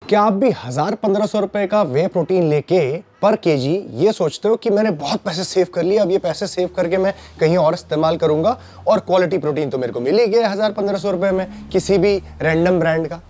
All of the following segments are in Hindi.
क्या आप भी 1000-1500 रुपए का वे प्रोटीन लेके पर केजी ये सोचते हो कि मैंने बहुत पैसे सेव कर लिए, अब ये पैसे सेव करके मैं कहीं और इस्तेमाल करूंगा और क्वालिटी प्रोटीन तो मेरे को मिल ही गया 1000-1500 रुपए में किसी भी रैंडम ब्रांड का।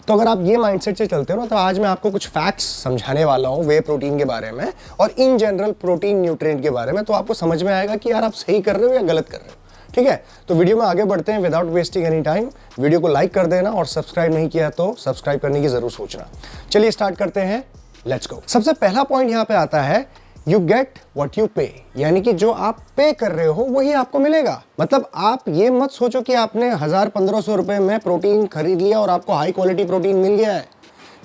तो अगर आप ये माइंडसेट से चलते हो ना, तो आज मैं आपको कुछ फैक्ट्स समझाने वाला हूँ वे प्रोटीन के बारे में और इन जनरल प्रोटीन न्यूट्रिएंट के बारे में, तो आपको समझ में आएगा कि यार आप सही कर रहे हो या गलत कर रहे हो। ठीक है, तो वीडियो में आगे बढ़ते हैं without wasting any time. Video को लाइक कर देना और सब्सक्राइब नहीं किया तो सब्सक्राइब करने की जरूर सोचना। चलिए स्टार्ट करते हैं, लेट्स गो। सबसे पहला पॉइंट यहाँ पे आता है, यू गेट व्हाट यू पे, यानी कि जो आप पे कर रहे हो वही आपको मिलेगा। मतलब आप ये मत सोचो कि आपने 1000-1500 रुपए में प्रोटीन खरीद लिया और आपको हाई क्वालिटी प्रोटीन मिल गया है।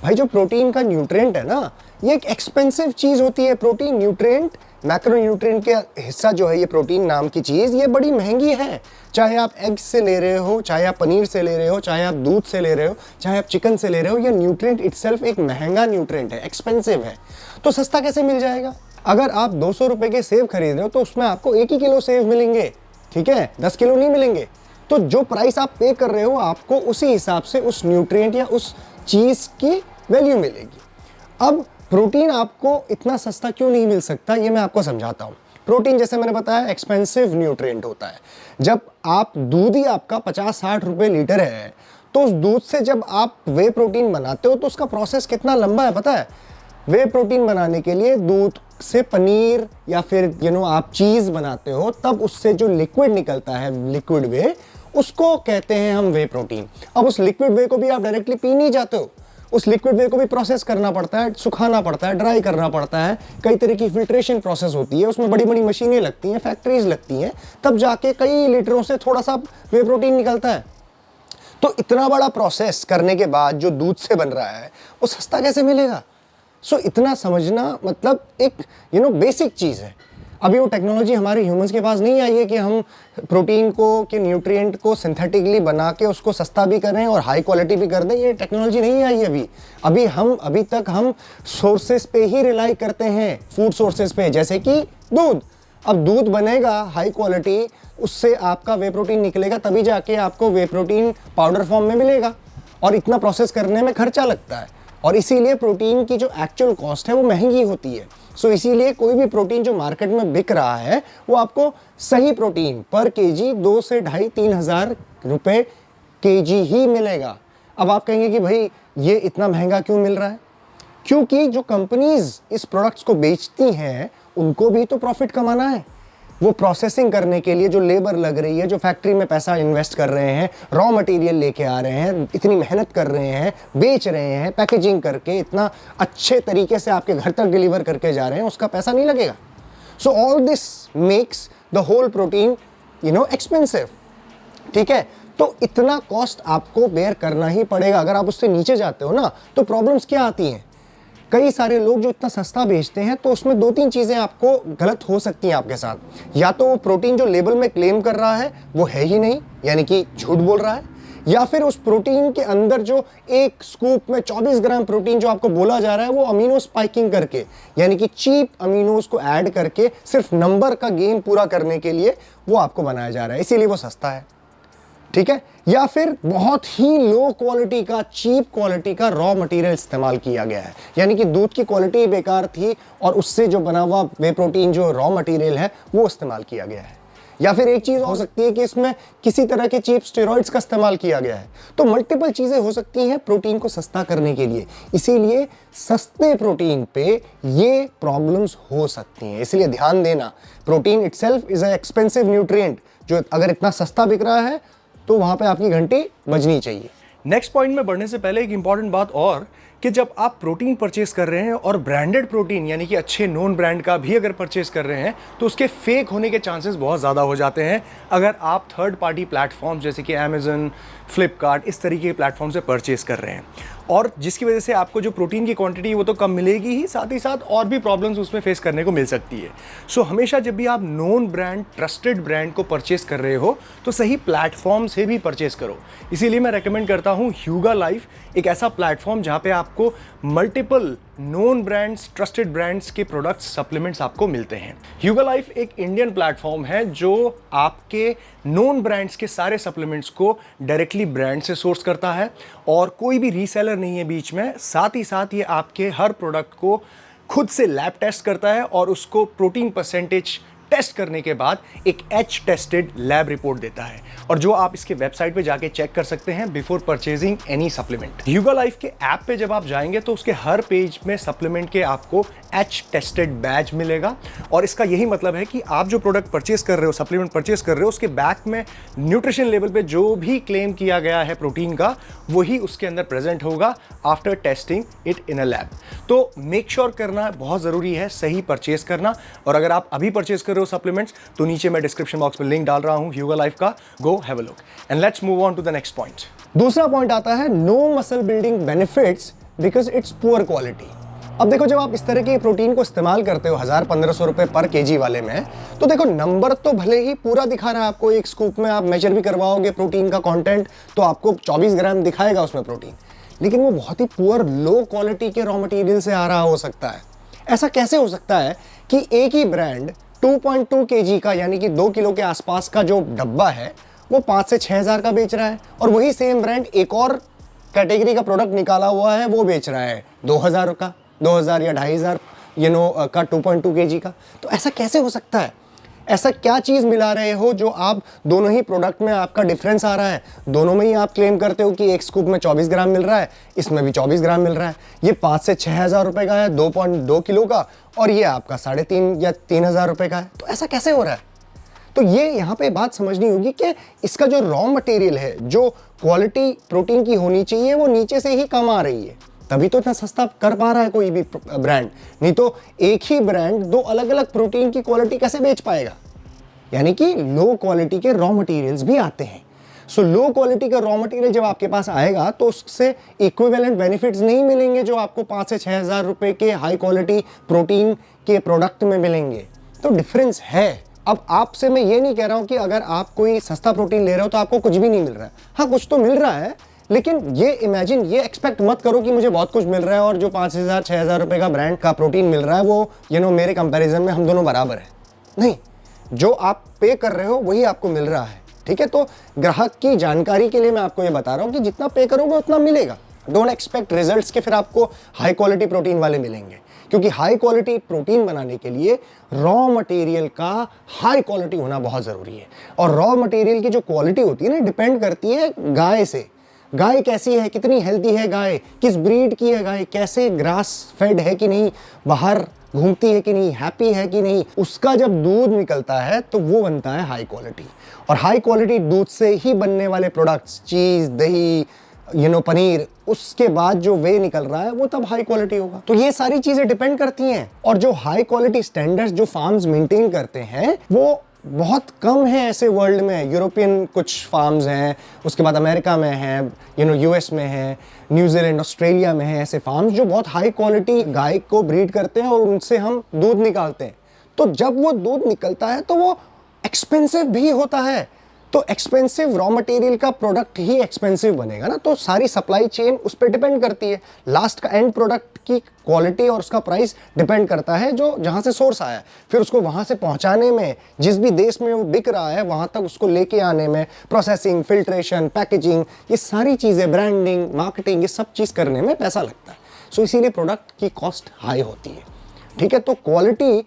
भाई जो प्रोटीन का न्यूट्रिएंट है ना, ये एक एक्सपेंसिव चीज होती है। प्रोटीन न्यूट्रिएंट, मैक्रो न्यूट्रिएंट के हिस्सा जो है ये प्रोटीन नाम की चीज, ये बड़ी महंगी है। चाहे आप एग से ले रहे हो, चाहे आप पनीर से ले रहे हो, चाहे आप दूध से ले रहे हो, चाहे आप चिकन से ले रहे हो, ये न्यूट्रिएंट इटसेल्फ एक महंगा न्यूट्रिएंट है, एक्सपेंसिव है। तो सस्ता कैसे मिल जाएगा? अगर आप 200 रुपए के सेव खरीद रहे हो तो उसमें आपको 1 ही किलो सेव मिलेंगे, ठीक है, 10 किलो नहीं मिलेंगे। तो जो प्राइस आप पे कर रहे हो आपको उसी हिसाब से उस न्यूट्रिएंट या उस चीज की वैल्यू मिलेगी। अब प्रोटीन आपको इतना सस्ता क्यों नहीं मिल सकता, ये मैं आपको समझाता हूँ। प्रोटीन जैसे मैंने बताया एक्सपेंसिव न्यूट्रिएंट होता है। जब आप दूध ही आपका 50-60 रुपए लीटर है, तो उस दूध से जब आप वे प्रोटीन बनाते हो तो उसका प्रोसेस कितना लंबा है पता है? वे प्रोटीन बनाने के लिए दूध से पनीर या फिर आप चीज बनाते हो, तब उससे जो लिक्विड निकलता है, लिक्विड वे, उसको कहते हैं हम वे प्रोटीन। अब उस लिक्विड वे को भी आप डायरेक्टली पी नहीं जाते हो, उस लिक्विड वे को भी प्रोसेस करना पड़ता है, सुखाना पड़ता है, ड्राई करना पड़ता है, कई तरह की फिल्ट्रेशन प्रोसेस होती है, उसमें बड़ी बड़ी मशीनें लगती हैं, फैक्ट्रीज लगती हैं, तब जाके कई लीटरों से थोड़ा सा वे प्रोटीन निकलता है। तो इतना बड़ा प्रोसेस करने के बाद जो दूध से बन रहा है वो सस्ता कैसे मिलेगा? सो इतना समझना मतलब एक बेसिक चीज है। अभी वो टेक्नोलॉजी हमारे ह्यूमंस के पास नहीं आई है कि हम प्रोटीन को के न्यूट्रिएंट को सिंथेटिकली बना के उसको सस्ता भी करें और हाई क्वालिटी भी कर दें। ये टेक्नोलॉजी नहीं आई है अभी तक हम सोर्सेस पे ही रिलाई करते हैं, फूड सोर्सेस पे, जैसे कि दूध। अब दूध बनेगा हाई क्वालिटी, उससे आपका वे प्रोटीन निकलेगा, तभी जाके आपको वे प्रोटीन पाउडर फॉर्म में मिलेगा और इतना प्रोसेस करने में खर्चा लगता है और इसीलिए प्रोटीन की जो एक्चुअल कॉस्ट है वो महंगी होती है। सो इसीलिए कोई भी प्रोटीन जो मार्केट में बिक रहा है वो आपको सही प्रोटीन पर केजी 2 से 2,500-3 हज़ार रुपए केजी ही मिलेगा। अब आप कहेंगे कि भाई ये इतना महंगा क्यों मिल रहा है? क्योंकि जो कंपनीज इस प्रोडक्ट्स को बेचती हैं उनको भी तो प्रॉफिट कमाना है। वो प्रोसेसिंग करने के लिए जो लेबर लग रही है, जो फैक्ट्री में पैसा इन्वेस्ट कर रहे हैं, रॉ मटेरियल लेके आ रहे हैं, इतनी मेहनत कर रहे हैं, बेच रहे हैं, पैकेजिंग करके इतना अच्छे तरीके से आपके घर तक डिलीवर करके जा रहे हैं, उसका पैसा नहीं लगेगा। So all this makes the whole protein expensive. ठीक है, तो इतना कॉस्ट आपको बेयर करना ही पड़ेगा। अगर आप उससे नीचे जाते हो ना तो प्रॉब्लम्स क्या आती हैं? कई सारे लोग जो इतना सस्ता बेचते हैं तो उसमें 2-3 चीजें आपको गलत हो सकती हैं आपके साथ। या तो वो प्रोटीन जो लेबल में क्लेम कर रहा है वो है ही नहीं, यानी कि झूठ बोल रहा है, या फिर उस प्रोटीन के अंदर जो एक स्कूप में 24 ग्राम प्रोटीन जो आपको बोला जा रहा है वो अमीनो स्पाइकिंग करके, यानी कि चीप अमीनोज को ऐड करके सिर्फ नंबर का गेम पूरा करने के लिए वो आपको बनाया जा रहा है, इसीलिए वो सस्ता है। ठीक है, या फिर बहुत ही लो क्वालिटी का, चीप क्वालिटी का रॉ मटेरियल इस्तेमाल किया गया है, यानी कि दूध की क्वालिटी बेकार थी और उससे जो बना हुआ वे प्रोटीन जो रॉ मटेरियल है वो इस्तेमाल किया गया है। या फिर एक चीज हो सकती है कि इसमें किसी तरह के चीप स्टेरॉइड्स का इस्तेमाल किया गया है। तो मल्टीपल चीजें हो सकती हैं प्रोटीन को सस्ता करने के लिए, इसीलिए सस्ते प्रोटीन पे ये प्रॉब्लम्स हो सकती हैं। इसलिए ध्यान देना, protein itself is a expensive nutrient, जो अगर इतना सस्ता बिक रहा है तो वहां पे आपकी घंटी बजनी चाहिए। नेक्स्ट पॉइंट में बढ़ने से पहले एक इंपॉर्टेंट बात और, कि जब आप प्रोटीन परचेस कर रहे हैं और ब्रांडेड प्रोटीन यानी कि अच्छे नोन ब्रांड का भी अगर परचेस कर रहे हैं तो उसके फेक होने के चांसेस बहुत ज़्यादा हो जाते हैं अगर आप थर्ड पार्टी प्लेटफॉर्म जैसे कि अमेजन, फ्लिपकार्ट, इस तरीके के प्लेटफॉर्म से परचेस कर रहे हैं, और जिसकी वजह से आपको जो प्रोटीन की क्वांटिटी है वो तो कम मिलेगी ही, साथ ही साथ और भी प्रॉब्लम्स उसमें फेस करने को मिल सकती है। सो हमेशा जब भी आप नोन ब्रांड, ट्रस्टेड ब्रांड को परचेस कर रहे हो तो सही प्लेटफॉर्म से भी परचेस करो। इसीलिए मैं रेकमेंड करता हूँ ह्यूगा लाइफ, एक ऐसा प्लेटफॉर्म जहाँ पे आपको multiple known brands, trusted brands के प्रोडक्ट्स, सप्लीमेंट्स आपको मिलते हैं। ह्यूगा लाइफ एक इंडियन प्लेटफॉर्म है जो आपके नोन ब्रांड्स के सारे सप्लीमेंट्स को डायरेक्टली ब्रांड से सोर्स करता है और कोई भी रीसेलर नहीं है बीच में। साथ ही साथ ये आपके हर प्रोडक्ट को खुद से लैब टेस्ट करता है और उसको प्रोटीन परसेंटेज टेस्ट करने के बाद एक एच टेस्टेड लैब रिपोर्ट देता है, और जो आप इसके वेबसाइट पे जाके चेक कर सकते हैं before purchasing any supplement. ह्यूगा life के ऐप पे जब आप जाएंगे तो उसके हर पेज में सप्लीमेंट के आपको एच टेस्टेड बैज मिलेगा, और इसका यही मतलब है कि आप जो प्रोडक्ट परचेस कर रहे हो, सप्लीमेंट परचेस कर रहे हो, उसके बैक में न्यूट्रिशन लेवल पे जो भी क्लेम किया गया है प्रोटीन का, वही उसके अंदर प्रेजेंट होगा after testing it in a lab. तो मेक श्योर करना बहुत जरूरी है सही परचेस करना, और अगर आप अभी परचेस कर रहे हो सप्लीमेंट्स तो नीचे मैं डिस्क्रिप्शन बॉक्स में लिंक डाल रहा हूं ह्यूगा लाइफ का, go have a look. And let's move on to the next point. दूसरा पॉइंट आता है no muscle building benefits because it's poor quality. अब देखो, जब आप इस तरह के प्रोटीन को इस्तेमाल करते हो 1000-1500 रुपए पर केजी वाले में, तो देखो नंबर तो भले ही पूरा दिखा रहा है आपको, एक स्कूप में आप मेजर भी करवाओगे प्रोटीन का कंटेंट तो आपको 24 ग्राम दिखाएगा उसमें प्रोटीन, लेकिन वो बहुत ही पुअर लो क्वालिटी के रॉ मटेरियल से आ रहा हो सकता है। ऐसा कैसे हो सकता है कि एक ही ब्रांड 2.2 केजी का यानी कि 2 किलो के आसपास का जो डब्बा है वो 5 से 6 हज़ार का बेच रहा है, और वही सेम ब्रांड एक और कैटेगरी का प्रोडक्ट निकाला हुआ है वो बेच रहा है 2000 का, 2000 या 2500 का 2.2 केजी का। तो ऐसा कैसे हो सकता है? ऐसा क्या चीज़ मिला रहे हो जो आप दोनों ही प्रोडक्ट में आपका डिफरेंस आ रहा है? दोनों में ही आप क्लेम करते हो कि एक स्कूप में 24 ग्राम मिल रहा है, इसमें भी 24 ग्राम मिल रहा है। ये 5 से 6 हज़ार रुपये का है 2.2 किलो का, और ये आपका 3.5 या 3 हज़ार रुपये का है। तो ऐसा कैसे हो रहा है? तो ये यहाँ पे बात समझनी होगी कि इसका जो रॉ मटेरियल है, जो क्वालिटी प्रोटीन की होनी चाहिए, वो नीचे से ही कम आ रही है, तभी तो इतना सस्ता कर पा रहा है कोई भी ब्रांड। नहीं तो एक ही ब्रांड दो अलग अलग प्रोटीन की क्वालिटी कैसे बेच पाएगा? यानी कि लो क्वालिटी के रॉ मटेरियल्स भी आते हैं। सो लो क्वालिटी का रॉ मटेरियल जब आपके पास आएगा तो उससे इक्विवेलेंट बेनिफिट्स नहीं मिलेंगे जो आपको 5 से 6 हज़ार रुपए के हाई क्वालिटी प्रोटीन के प्रोडक्ट में मिलेंगे। तो डिफरेंस है। अब आपसे मैं ये नहीं कह रहा हूं कि अगर आप कोई सस्ता प्रोटीन ले रहे हो तो आपको कुछ भी नहीं मिल रहा है। हाँ, कुछ तो मिल रहा है, लेकिन ये इमेजिन, ये एक्सपेक्ट मत करो कि मुझे बहुत कुछ मिल रहा है और जो 5,000-6,000 रुपए का ब्रांड का प्रोटीन मिल रहा है वो मेरे कंपैरिजन में हम दोनों बराबर है। नहीं, जो आप पे कर रहे हो वही आपको मिल रहा है। ठीक है, तो ग्राहक की जानकारी के लिए मैं आपको ये बता रहा हूँ कि जितना पे करोगे उतना मिलेगा। डोंट एक्सपेक्ट रिजल्ट्स के फिर आपको हाई क्वालिटी प्रोटीन वाले मिलेंगे, क्योंकि हाई क्वालिटी प्रोटीन बनाने के लिए रॉ मटेरियल का हाई क्वालिटी होना बहुत ज़रूरी है। और रॉ मटेरियल की जो क्वालिटी होती है ना, डिपेंड करती है गाय से। गाय कैसी है, कितनी हेल्दी है गाय, किस ब्रीड की है गाय, कैसे ग्रास फेड है कि नहीं, बाहर घूमती है कि नहीं, हैप्पी है कि नहीं, उसका जब दूध निकलता है तो वो बनता है हाई क्वालिटी। और हाई क्वालिटी दूध से ही बनने वाले प्रोडक्ट्स, चीज़, दही, पनीर, उसके बाद जो वे निकल रहा है वो तब हाई क्वालिटी होगा। तो ये सारी चीजें डिपेंड करती हैं। और जो हाई क्वालिटी स्टैंडर्ड्स जो फार्म्स मेंटेन करते हैं वो बहुत कम है ऐसे वर्ल्ड में। यूरोपियन कुछ फार्म्स हैं, उसके बाद अमेरिका में है, यूएस में है, न्यूजीलैंड, ऑस्ट्रेलिया में है ऐसे फार्म्स जो बहुत हाई क्वालिटी गाय को ब्रीड करते हैं और उनसे हम दूध निकालते हैं। तो जब वो दूध निकलता है तो वो एक्सपेंसिव भी होता है। तो एक्सपेंसिव रॉ मटेरियल का प्रोडक्ट ही एक्सपेंसिव बनेगा ना, तो सारी सप्लाई चेन उस पर डिपेंड करती है। लास्ट का एंड प्रोडक्ट की क्वालिटी और उसका प्राइस डिपेंड करता है जो जहां से सोर्स आया है। फिर उसको वहां से पहुंचाने में, जिस भी देश में वो बिक रहा है वहां तक उसको लेके आने में, प्रोसेसिंग, फिल्ट्रेशन, पैकेजिंग, ये सारी चीजें, ब्रांडिंग, मार्केटिंग, ये सब चीज करने में पैसा लगता है। सो इसीलिए प्रोडक्ट की कॉस्ट हाई होती है। ठीक है, तो क्वालिटी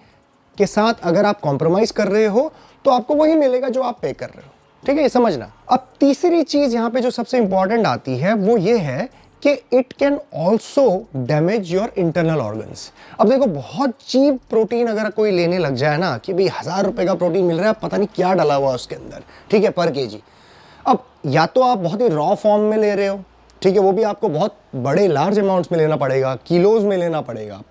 के साथ अगर आप कॉम्प्रोमाइज कर रहे हो तो आपको वही मिलेगा जो आप पे कर रहे हो। ठीक है, ये समझना। अब तीसरी चीज यहाँ पे जो सबसे इंपॉर्टेंट आती है वो ये है कि it can also damage your internal organs. अब देखो, बहुत चीप प्रोटीन अगर कोई लेने लग जाए ना कि भाई 1000 रुपए का प्रोटीन मिल रहा है, पता नहीं क्या डाला हुआ उसके अंदर, ठीक है, पर केजी। अब या तो आप बहुत ही रॉ फॉर्म में ले रहे हो, ठीक है, वो भी आपको बहुत बड़े लार्ज अमाउंट्स में लेना पड़ेगा, किलोज में लेना पड़ेगा,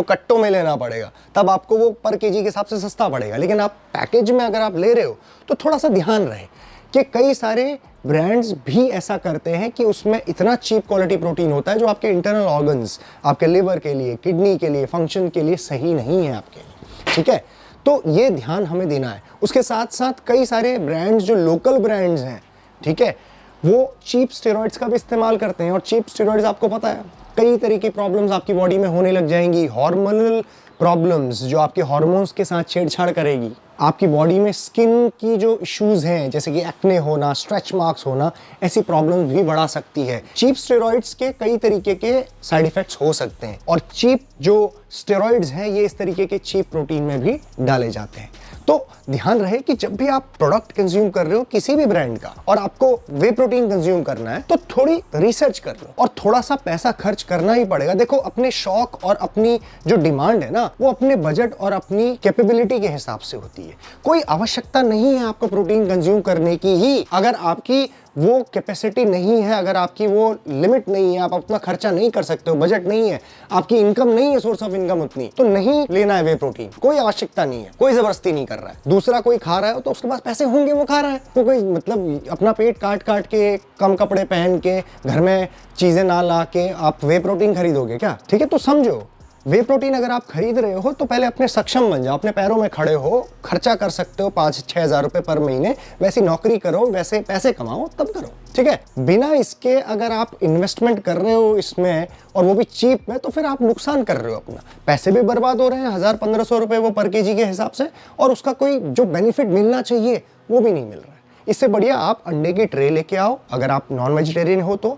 कट्टों में लेना पड़ेगा, तब आपको वो पर केजी के हिसाब से सस्ता पड़ेगा। लेकिन आप पैकेज में अगर आप ले रहे हो तो थोड़ा सा ध्यान रहे कि कई सारे ब्रांड्स भी ऐसा करते हैं कि उसमें इतना चीप क्वालिटी प्रोटीन होता है जो आपके इंटरनल ऑर्गन्स, आपके लिवर के लिए, किडनी के लिए, फंक्शन के लिए सही नहीं है आपके लिए। ठीक है, तो ये ध्यान हमें देना है। उसके साथ साथ कई सारे ब्रांड्स जो लोकल ब्रांड्स हैं, ठीक है, वो चीप स्टेरॉइड्स का भी इस्तेमाल करते हैं। और चीप स्टेरॉइड्स आपको पता है कई तरह की प्रॉब्लम्स आपकी बॉडी में होने लग जाएंगी। हार्मोनल प्रॉब्लम्स जो आपके हार्मोन्स के साथ छेड़छाड़ करेगी, आपकी बॉडी में स्किन की जो इश्यूज हैं जैसे कि एक्ने होना, स्ट्रेच मार्क्स होना, ऐसी प्रॉब्लम्स भी बढ़ा सकती है। चीप स्टेरॉइड्स के कई तरीके के साइड इफेक्ट्स हो सकते हैं और चीप जो स्टेरॉइड्स हैं ये इस तरीके के चीप प्रोटीन में भी डाले जाते हैं। तो ध्यान रहे कि जब भी आप प्रोडक्ट कंज्यूम कर रहे हो किसी भी ब्रांड का और आपको वे प्रोटीन कंज्यूम करना है तो थोड़ी रिसर्च कर लो और थोड़ा सा पैसा खर्च करना ही पड़ेगा। देखो, अपने शौक और अपनी जो डिमांड है ना वो अपने बजट और अपनी कैपेबिलिटी के हिसाब से होती है। कोई आवश्यकता नहीं है आपको प्रोटीन कंज्यूम करने की ही। अगर आपकी वो कैपेसिटी नहीं है, अगर आपकी वो लिमिट नहीं है, आप अपना खर्चा नहीं कर सकते हो, बजट नहीं है, आपकी इनकम नहीं है, सोर्स ऑफ इनकम उतनी, तो नहीं लेना है वे प्रोटीन। कोई आवश्यकता नहीं है, कोई जबरदस्ती नहीं कर रहा है। दूसरा कोई खा रहा है तो उसके पास पैसे होंगे, वो खा रहा है, तो कोई मतलब अपना पेट काट काट के, कम कपड़े पहन के, घर में चीजें ना ला के आप वे प्रोटीन खरीदोगे क्या? ठीक है, तो समझो, वे प्रोटीन अगर आप खरीद रहे हो तो पहले अपने सक्षम बन जाओ, अपने पैरों में खड़े हो, खर्चा कर सकते हो 5-6 हज़ार रुपए पर महीने, वैसी नौकरी करो, वैसे पैसे कमाओ, तब करो। ठीक है, बिना इसके अगर आप इन्वेस्टमेंट कर रहे हो इसमें और वो भी चीप में, तो फिर आप नुकसान कर रहे हो, अपना पैसे भी बर्बाद हो रहे हैं, 1000-1500 रुपए वो पर केजी के हिसाब से, और उसका कोई जो बेनिफिट मिलना चाहिए वो भी नहीं मिल रहा है। इससे बढ़िया आप अंडे की ट्रे लेके आओ, अगर आप नॉन वेजिटेरियन हो तो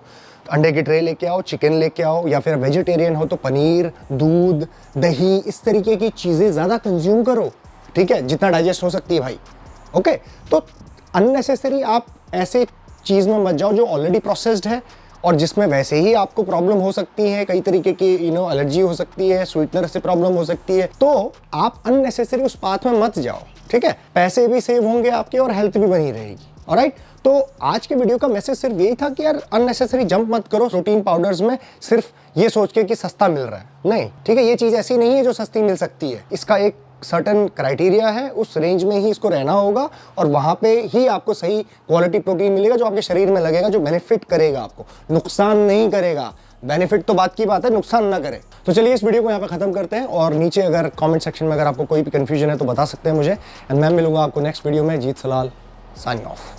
अंडे की ट्रे लेके आओ, चिकन लेके आओ, या फिर वेजिटेरियन हो तो पनीर, दूध, दही, इस तरीके की चीज़ें ज़्यादा कंज्यूम करो। ठीक है, जितना डाइजेस्ट हो सकती है भाई। ओके, तो अननेसेसरी आप ऐसे चीज़ में मत जाओ जो ऑलरेडी प्रोसेस्ड है और जिसमें वैसे ही आपको प्रॉब्लम हो सकती है, कई तरीके की एलर्जी हो सकती है, स्वीटनर से प्रॉब्लम हो सकती है, तो आप अननेसेसरी उस पाथ में मत जाओ। ठीक है, पैसे भी सेव होंगे आपके और हेल्थ भी बनी रहेगी। ऑलराइट, तो आज के वीडियो का मैसेज सिर्फ यही था कि यार अननेसेसरी जंप मत करो प्रोटीन पाउडर्स में सिर्फ ये सोच के कि सस्ता मिल रहा है। नहीं, ठीक है, ये चीज़ ऐसी नहीं है जो सस्ती मिल सकती है। इसका एक सर्टेन क्राइटेरिया है, उस रेंज में ही इसको रहना होगा और वहाँ पे ही आपको सही क्वालिटी प्रोटीन मिलेगा जो आपके शरीर में लगेगा, जो बेनिफिट करेगा, आपको नुकसान नहीं करेगा। बेनिफिट तो बात की बात है, नुकसान ना करे। तो चलिए इस वीडियो को यहाँ पे खत्म करते हैं और नीचे अगर कमेंट सेक्शन में अगर आपको कोई भी कंफ्यूजन है तो बता सकते हैं मुझे, एंड मैं मिलूंगा आपको नेक्स्ट वीडियो में। जीत सलाल, साइनिंग ऑफ।